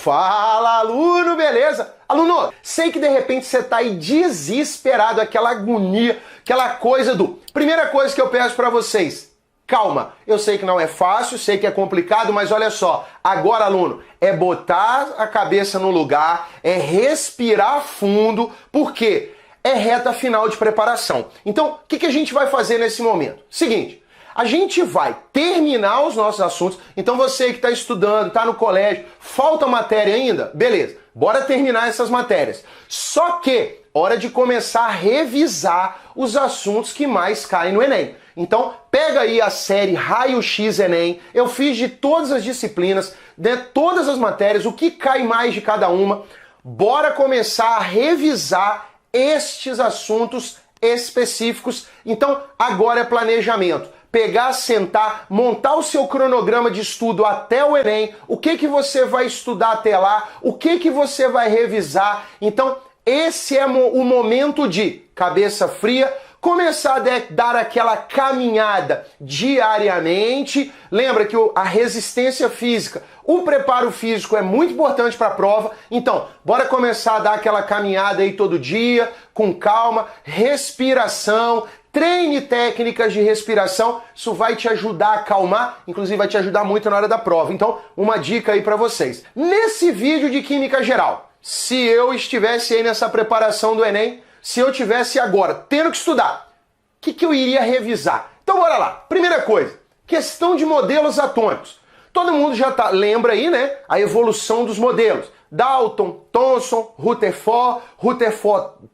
Fala, aluno, beleza? Aluno, sei que de repente você tá aí desesperado, aquela agonia, aquela coisa do... Primeira coisa que eu peço pra vocês, calma. Eu sei que não é fácil, sei que é complicado, mas olha só. Agora, aluno, é botar a cabeça no lugar, é respirar fundo, porque é reta final de preparação. Então, o que a gente vai fazer nesse momento? Seguinte. A gente vai terminar os nossos assuntos. Então você que está estudando, está no colégio, falta matéria ainda? Beleza, bora terminar essas matérias. Só que, hora de começar a revisar os assuntos que mais caem no Enem. Então, pega aí a série Raio-X Enem. Eu fiz de todas as disciplinas, de todas as matérias, o que cai mais de cada uma. Bora começar a revisar estes assuntos específicos. Então, agora é planejamento. Pegar, sentar, montar o seu cronograma de estudo até o Enem, o que você vai estudar até lá, o que você vai revisar. Então, esse é o momento de cabeça fria, começar a dar aquela caminhada diariamente. Lembra que a resistência física, o preparo físico é muito importante para a prova. Então, bora começar a dar aquela caminhada aí todo dia, com calma, respiração. Treine técnicas de respiração, isso vai te ajudar a acalmar, inclusive vai te ajudar muito na hora da prova. Então, uma dica aí para vocês. Nesse vídeo de Química Geral, se eu estivesse aí nessa preparação do Enem, se eu tivesse agora tendo que estudar, o que eu iria revisar? Então, bora lá. Primeira coisa, questão de modelos atômicos. Todo mundo já lembra aí, né, a evolução dos modelos. Dalton, Thomson, Rutherford,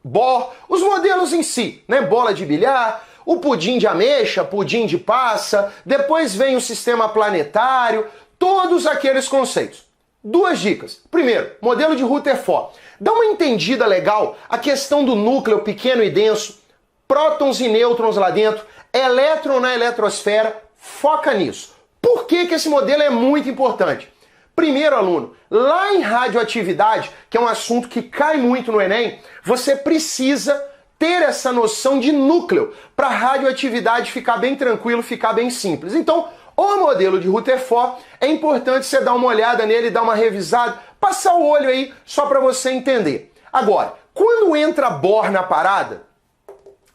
Bohr, os modelos em si, né? Bola de bilhar, o pudim de ameixa, pudim de passa, depois vem o sistema planetário, todos aqueles conceitos. Duas dicas. Primeiro, modelo de Rutherford. Dá uma entendida legal a questão do núcleo pequeno e denso, prótons e nêutrons lá dentro, elétron na eletrosfera, foca nisso. Por que esse modelo é muito importante? Primeiro, aluno, lá em radioatividade, que é um assunto que cai muito no Enem, você precisa ter essa noção de núcleo para a radioatividade ficar bem tranquilo, ficar bem simples. Então, o modelo de Rutherford, é importante você dar uma olhada nele, dar uma revisada, passar o olho aí só para você entender. Agora, quando entra Bohr na parada,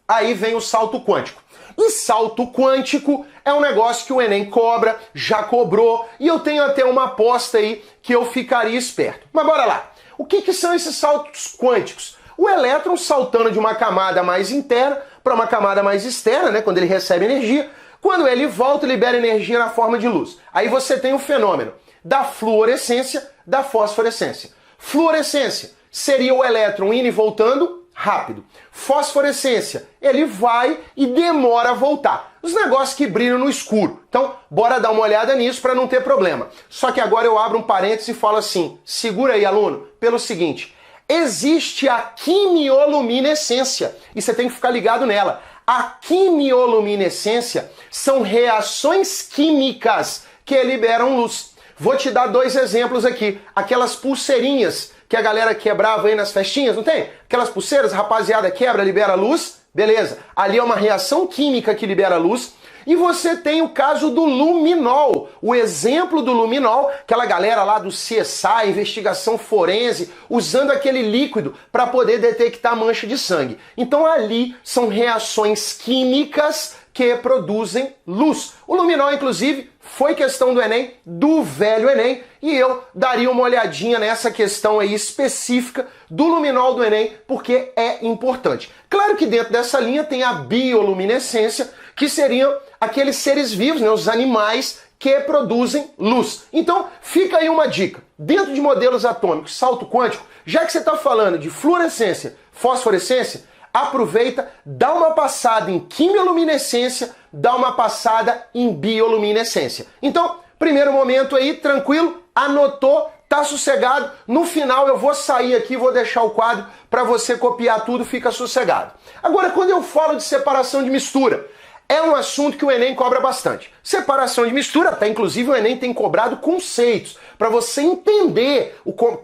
aí vem o salto quântico. E salto quântico é um negócio que o Enem cobra, já cobrou, e eu tenho até uma aposta aí que eu ficaria esperto. Mas bora lá. O que são esses saltos quânticos? O elétron saltando de uma camada mais interna para uma camada mais externa, né, quando ele recebe energia. Quando ele volta, libera energia na forma de luz. Aí você tem o fenômeno da fluorescência, da fosforescência. Fluorescência seria o elétron indo e voltando rápido. Fosforescência, ele vai e demora a voltar. Os negócios que brilham no escuro. Então, bora dar uma olhada nisso para não ter problema. Só que agora eu abro um parênteses e falo assim, segura aí, aluno, pelo seguinte, existe a quimioluminescência e você tem que ficar ligado nela. A quimioluminescência são reações químicas que liberam luz. Vou te dar dois exemplos aqui. Aquelas pulseirinhas que a galera quebrava aí nas festinhas, não tem? Aquelas pulseiras, a rapaziada quebra, libera luz, beleza. Ali é uma reação química que libera luz. E você tem o caso do luminol, o exemplo do luminol, aquela galera lá do CSI, investigação forense, usando aquele líquido para poder detectar mancha de sangue. Então ali são reações químicas que produzem luz. O luminol, inclusive, foi questão do Enem, do velho Enem, e eu daria uma olhadinha nessa questão aí específica do luminol do Enem, porque é importante. Claro que dentro dessa linha tem a bioluminescência, que seriam aqueles seres vivos, né, os animais que produzem luz. Então, fica aí uma dica. Dentro de modelos atômicos, salto quântico, já que você está falando de fluorescência, fosforescência, aproveita, dá uma passada em quimioluminescência, dá uma passada em bioluminescência. Então, primeiro momento aí, tranquilo, anotou, tá sossegado. No final eu vou sair aqui, vou deixar o quadro para você copiar tudo, fica sossegado. Agora, quando eu falo de separação de mistura, é um assunto que o Enem cobra bastante. Separação de mistura, até inclusive o Enem tem cobrado conceitos para você entender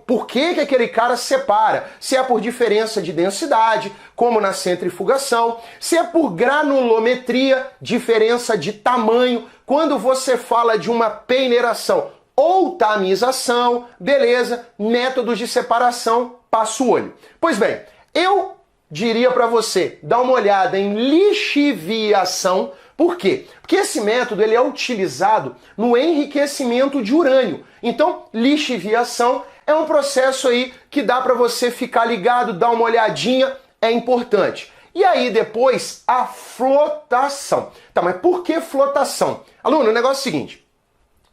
por que aquele cara separa. Se é por diferença de densidade, como na centrifugação, se é por granulometria, diferença de tamanho, quando você fala de uma peneiração ou tamização, beleza, métodos de separação, passa o olho. Pois bem, eu diria para você dar uma olhada em lixiviação. Por quê? Porque esse método ele é utilizado no enriquecimento de urânio. Então, lixiviação é um processo aí que dá para você ficar ligado, dar uma olhadinha, é importante. E aí depois a flotação. Tá, mas por que flotação? Aluno, o negócio é o seguinte,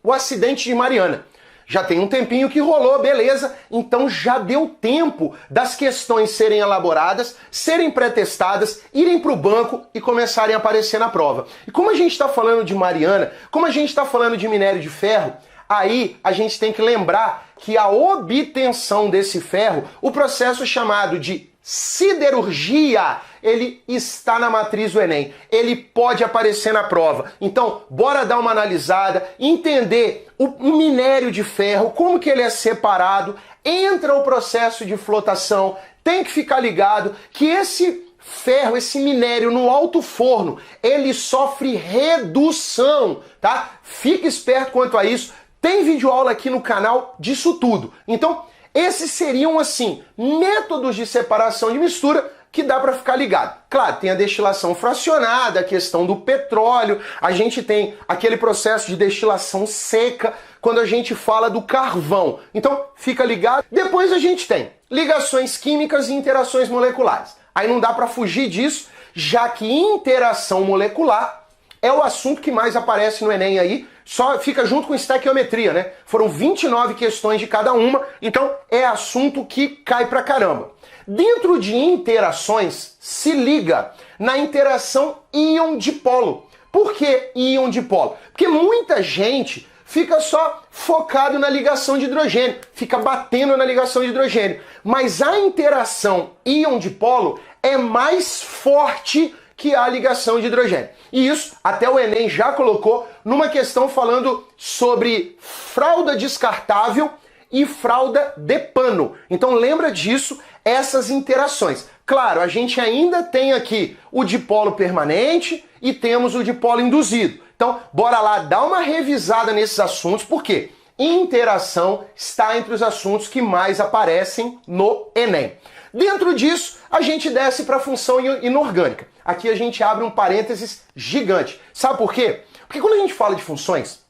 o acidente de Mariana já tem um tempinho que rolou, beleza, então já deu tempo das questões serem elaboradas, serem pré-testadas, irem para o banco e começarem a aparecer na prova. E como a gente está falando de Mariana, como a gente está falando de minério de ferro, aí a gente tem que lembrar que a obtenção desse ferro, o processo chamado de siderurgia, ele está na matriz do Enem, ele pode aparecer na prova. Então, bora dar uma analisada, entender o minério de ferro, como que ele é separado, entra o processo de flotação, tem que ficar ligado que esse ferro, esse minério no alto forno, ele sofre redução, tá? Fique esperto quanto a isso, tem videoaula aqui no canal disso tudo. Então, esses seriam, assim, métodos de separação de mistura que dá para ficar ligado. Claro, tem a destilação fracionada, a questão do petróleo, a gente tem aquele processo de destilação seca, quando a gente fala do carvão. Então, fica ligado. Depois a gente tem ligações químicas e interações moleculares. Aí não dá para fugir disso, já que interação molecular é o assunto que mais aparece no Enem aí, só fica junto com estequiometria, né? Foram 29 questões de cada uma, então é assunto que cai pra caramba. Dentro de interações, se liga na interação íon-dipolo. Por que íon-dipolo? Porque muita gente fica só focado na ligação de hidrogênio, fica batendo na ligação de hidrogênio. Mas a interação íon-dipolo é mais forte que a ligação de hidrogênio. E isso até o Enem já colocou numa questão falando sobre fralda descartável e fralda de pano. Então lembra disso, essas interações. Claro, a gente ainda tem aqui o dipolo permanente e temos o dipolo induzido. Então, bora lá dar uma revisada nesses assuntos, porque interação está entre os assuntos que mais aparecem no Enem. Dentro disso, a gente desce para a função inorgânica. Aqui a gente abre um parênteses gigante. Sabe por quê? Porque quando a gente fala de funções,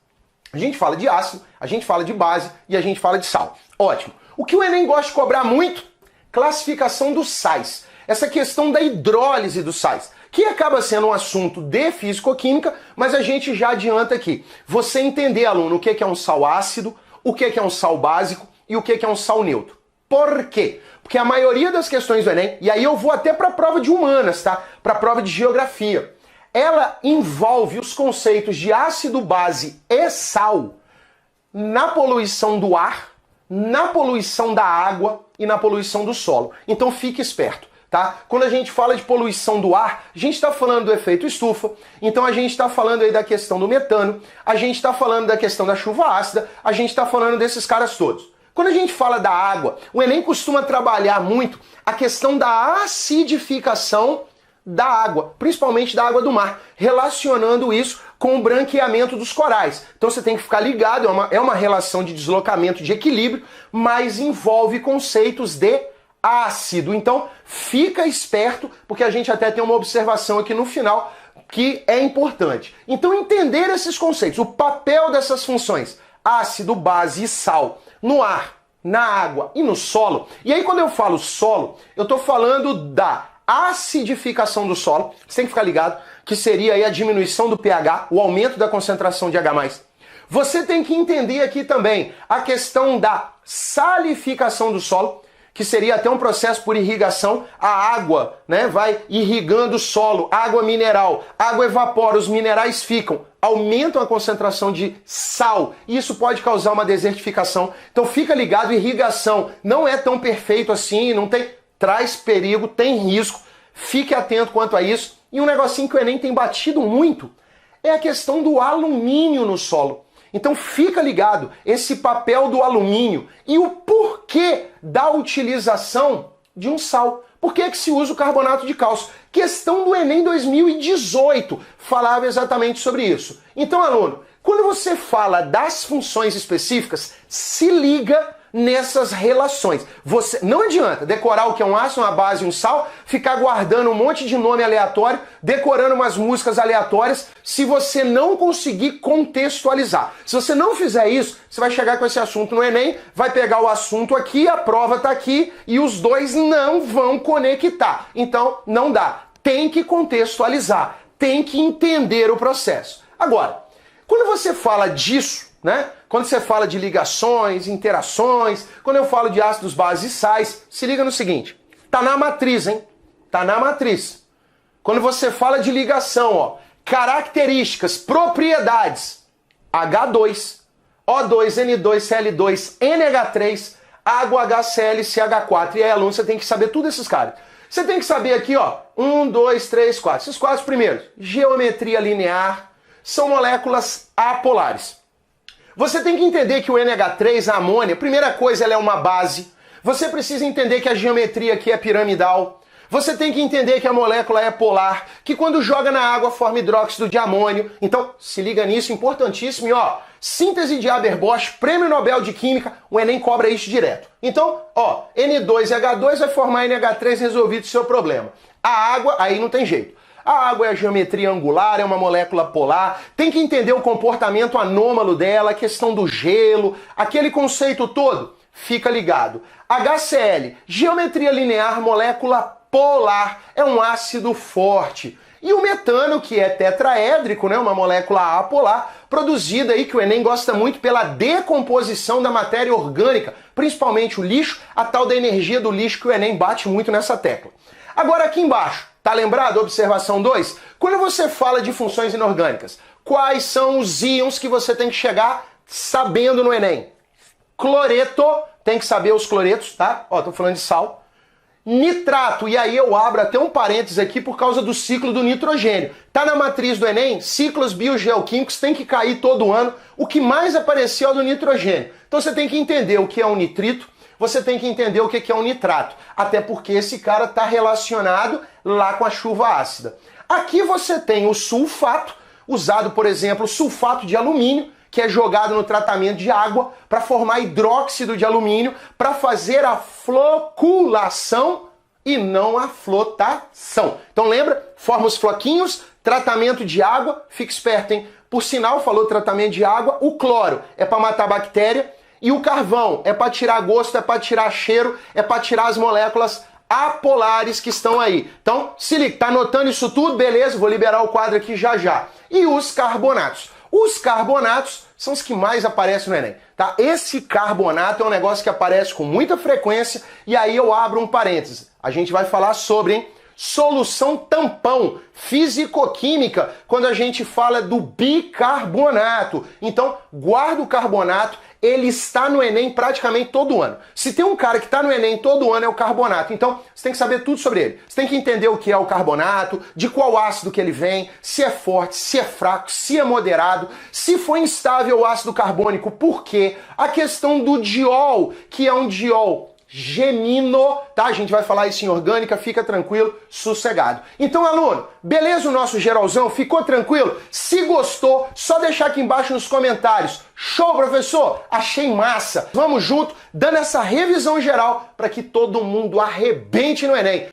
a gente fala de ácido, a gente fala de base e a gente fala de sal. Ótimo. O que o Enem gosta de cobrar muito? Classificação dos sais. Essa questão da hidrólise dos sais, que acaba sendo um assunto de fisicoquímica, mas a gente já adianta aqui. Você entender, aluno, o que é um sal ácido, o que é um sal básico e o que é um sal neutro. Por quê? Porque a maioria das questões do Enem, e aí eu vou até para a prova de humanas, tá? Para a prova de geografia, ela envolve os conceitos de ácido, base e sal na poluição do ar, na poluição da água e na poluição do solo. Então fique esperto, tá? Quando a gente fala de poluição do ar, a gente está falando do efeito estufa, então a gente está falando aí da questão do metano, a gente está falando da questão da chuva ácida, a gente está falando desses caras todos. Quando a gente fala da água, o Enem costuma trabalhar muito a questão da acidificação da água, principalmente da água do mar, relacionando isso com o branqueamento dos corais. Então você tem que ficar ligado, é uma relação de deslocamento de equilíbrio, mas envolve conceitos de ácido. Então fica esperto, porque a gente até tem uma observação aqui no final que é importante. Então entender esses conceitos, o papel dessas funções, ácido, base e sal, no ar, na água e no solo. E aí quando eu falo solo, eu estou falando da acidificação do solo, você tem que ficar ligado, que seria aí a diminuição do pH, o aumento da concentração de H+. Você tem que entender aqui também a questão da salificação do solo, que seria até um processo por irrigação. A água, né, vai irrigando o solo, água mineral, água evapora, os minerais ficam, aumentam a concentração de sal, e isso pode causar uma desertificação. Então fica ligado, irrigação não é tão perfeito assim, não tem, traz perigo, tem risco, fique atento quanto a isso. E um negocinho que o Enem tem batido muito é a questão do alumínio no solo. Então fica ligado, esse papel do alumínio e o porquê da utilização de um sal. Por que se usa o carbonato de cálcio? Questão do Enem 2018 falava exatamente sobre isso. Então, aluno, Quando você fala das funções específicas, se liga nessas relações. Você não adianta decorar o que é um ácido, uma base e um sal, ficar guardando um monte de nome aleatório, decorando umas músicas aleatórias, se você não conseguir contextualizar. Se você não fizer isso, você vai chegar com esse assunto no Enem, vai pegar o assunto aqui, a prova tá aqui e os dois não vão conectar. Então, não dá. Tem que contextualizar, tem que entender o processo. Agora, quando você fala disso, né? Quando você fala de ligações, interações, quando eu falo de ácidos, bases e sais, se liga no seguinte, tá na matriz, hein? Tá na matriz. Quando você fala de ligação, ó, características, propriedades, H2, O2, N2, Cl2, NH3, água, HCl, CH4. E aí, aluno, você tem que saber tudo esses caras. Você tem que saber aqui, ó, 1, 2, 3, 4. Esses quatro primeiros, geometria linear, são moléculas apolares. Você tem que entender que o NH3, a amônia, primeira coisa, ela é uma base. Você precisa entender que a geometria aqui é piramidal. Você tem que entender que a molécula é polar, que quando joga na água forma hidróxido de amônio. Então, se liga nisso, importantíssimo. E ó, síntese de Haber-Bosch, Prêmio Nobel de Química, o Enem cobra isso direto. Então, ó, N2 e H2 vai formar NH3, resolvido o seu problema. A água, aí não tem jeito. A água é a geometria angular, é uma molécula polar, tem que entender o comportamento anômalo dela, a questão do gelo, aquele conceito todo, fica ligado. HCl, geometria linear, molécula polar, é um ácido forte. E o metano, que é tetraédrico, né, uma molécula apolar, produzida aí, que o Enem gosta muito pela decomposição da matéria orgânica, principalmente o lixo, a tal da energia do lixo que o Enem bate muito nessa tecla. Agora aqui embaixo, tá lembrado? Observação 2. Quando você fala de funções inorgânicas, quais são os íons que você tem que chegar sabendo no Enem? Cloreto, tem que saber os cloretos, tá? Ó, tô falando de sal. Nitrato, e aí eu abro até um parênteses aqui por causa do ciclo do nitrogênio. Tá na matriz do Enem, ciclos biogeoquímicos tem que cair todo ano. O que mais apareceu é o do nitrogênio. Então você tem que entender o que é um nitrito, você tem que entender o que é um nitrato, até porque esse cara está relacionado lá com a chuva ácida. Aqui você tem o sulfato, usado, por exemplo, sulfato de alumínio, que é jogado no tratamento de água para formar hidróxido de alumínio, para fazer a floculação e não a flotação. Então lembra? Forma os floquinhos, tratamento de água, fica esperto, hein? Por sinal, falou tratamento de água, o cloro é para matar bactéria, e o carvão é para tirar gosto, é para tirar cheiro, é para tirar as moléculas apolares que estão aí. Então, se liga, tá anotando isso tudo? Beleza, vou liberar o quadro aqui já já. E os carbonatos? Os carbonatos são os que mais aparecem no Enem, tá? Esse carbonato é um negócio que aparece com muita frequência e aí eu abro um parênteses. A gente vai falar sobre, hein? Solução tampão, físico-química, quando a gente fala do bicarbonato. Então, guarda o carbonato, ele está no Enem praticamente todo ano. Se tem um cara que está no Enem todo ano é o carbonato. Então, você tem que saber tudo sobre ele. Você tem que entender o que é o carbonato, de qual ácido que ele vem, se é forte, se é fraco, se é moderado, se foi instável o ácido carbônico, por quê? A questão do diol, que é um diol gemino, tá? A gente vai falar isso em orgânica, fica tranquilo, sossegado. Então, aluno, beleza o nosso geralzão? Ficou tranquilo? Se gostou, só deixar aqui embaixo nos comentários. Show, professor? Achei massa. Vamos junto, dando essa revisão geral para que todo mundo arrebente no Enem.